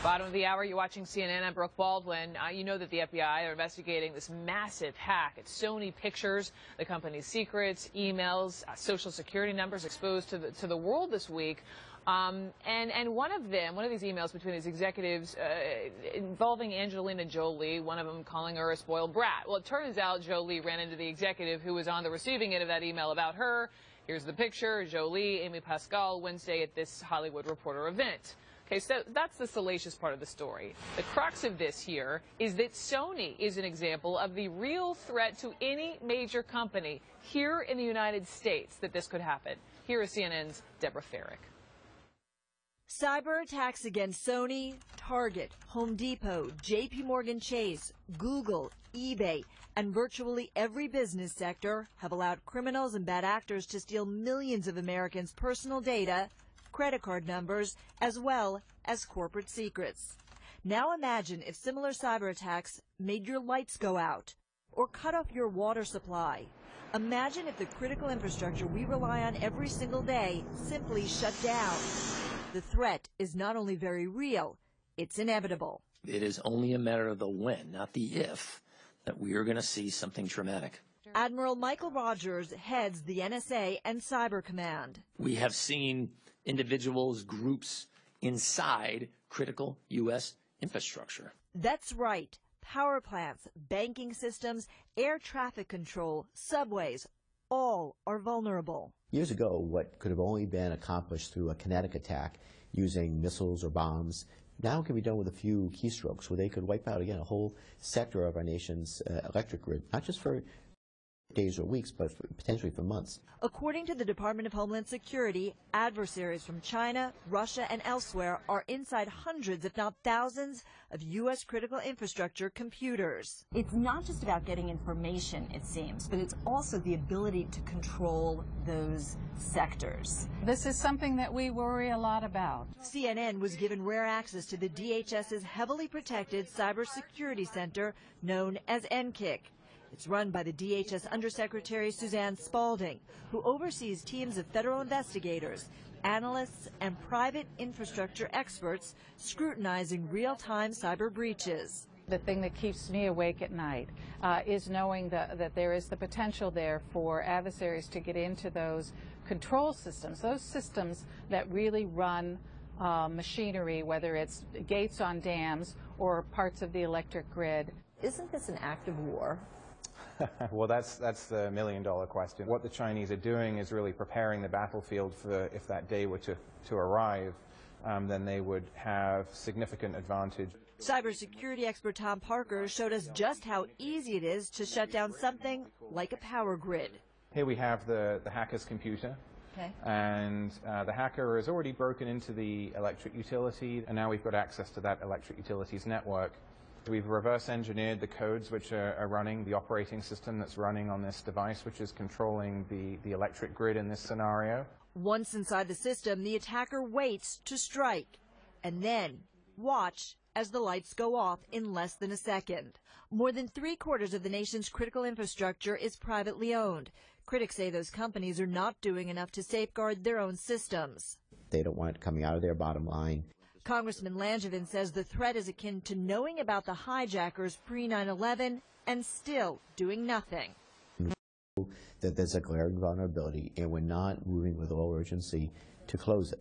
Bottom of the hour, you're watching CNN. I'm Brooke Baldwin. You know that the FBI are investigating this massive hack at Sony Pictures, the company's secrets, emails, social security numbers exposed to the world this week. And one of these emails between these executives involving Angelina Jolie, one of them calling her a spoiled brat. Well, it turns out Jolie ran into the executive who was on the receiving end of that email about her. Here's the picture: Jolie, Amy Pascal, Wednesday at this Hollywood Reporter event. Okay, so that's the salacious part of the story. The crux of this here is that Sony is an example of the real threat to any major company here in the United States that this could happen. Here is CNN's Deborah Farrick. Cyber attacks against Sony, Target, Home Depot, JP Morgan Chase, Google, eBay, and virtually every business sector have allowed criminals and bad actors to steal millions of Americans' personal data, credit card numbers, as well as corporate secrets. Now imagine if similar cyber attacks made your lights go out or cut off your water supply. Imagine if the critical infrastructure we rely on every single day simply shut down. The threat is not only very real, it's inevitable. It is only a matter of the when, not the if, that we are going to see something traumatic. Admiral Michael Rogers heads the NSA and Cyber Command. We have seen individuals, groups inside critical U.S. infrastructure. That's right. Power plants, banking systems, air traffic control, subways, all are vulnerable. Years ago, what could have only been accomplished through a kinetic attack using missiles or bombs now can be done with a few keystrokes, where they could wipe out, again, a whole sector of our nation's electric grid, not just for days or weeks, but potentially for months. According to the Department of Homeland Security, adversaries from China, Russia, and elsewhere are inside hundreds, if not thousands, of U.S. critical infrastructure computers. It's not just about getting information, it seems, but it's also the ability to control those sectors. This is something that we worry a lot about. CNN was given rare access to the DHS's heavily protected cybersecurity center known as NKIC. It's run by the DHS Undersecretary Suzanne Spalding, who oversees teams of federal investigators, analysts, and private infrastructure experts scrutinizing real-time cyber breaches. The thing that keeps me awake at night is knowing that there is the potential there for adversaries to get into those control systems, those systems that really run machinery, whether it's gates on dams or parts of the electric grid. Isn't this an act of war? Well, that's the million-dollar question. What the Chinese are doing is really preparing the battlefield for if that day were to arrive, then they would have significant advantage. Cybersecurity expert Tom Parker showed us just how easy it is to shut down something like a power grid. Here we have the hacker's computer. Okay. And the hacker has already broken into the electric utility, and now we've got access to that electric utility's network. We've reverse engineered the codes which are running, the operating system that's running on this device, which is controlling the electric grid in this scenario. Once inside the system, the attacker waits to strike, and then watch as the lights go off in less than a second. More than 3/4 of the nation's critical infrastructure is privately owned. Critics say those companies are not doing enough to safeguard their own systems. They don't want it coming out of their bottom line. Congressman Langevin says the threat is akin to knowing about the hijackers pre-9/11 and still doing nothing. That there's a glaring vulnerability, and we're not moving with all urgency to close it.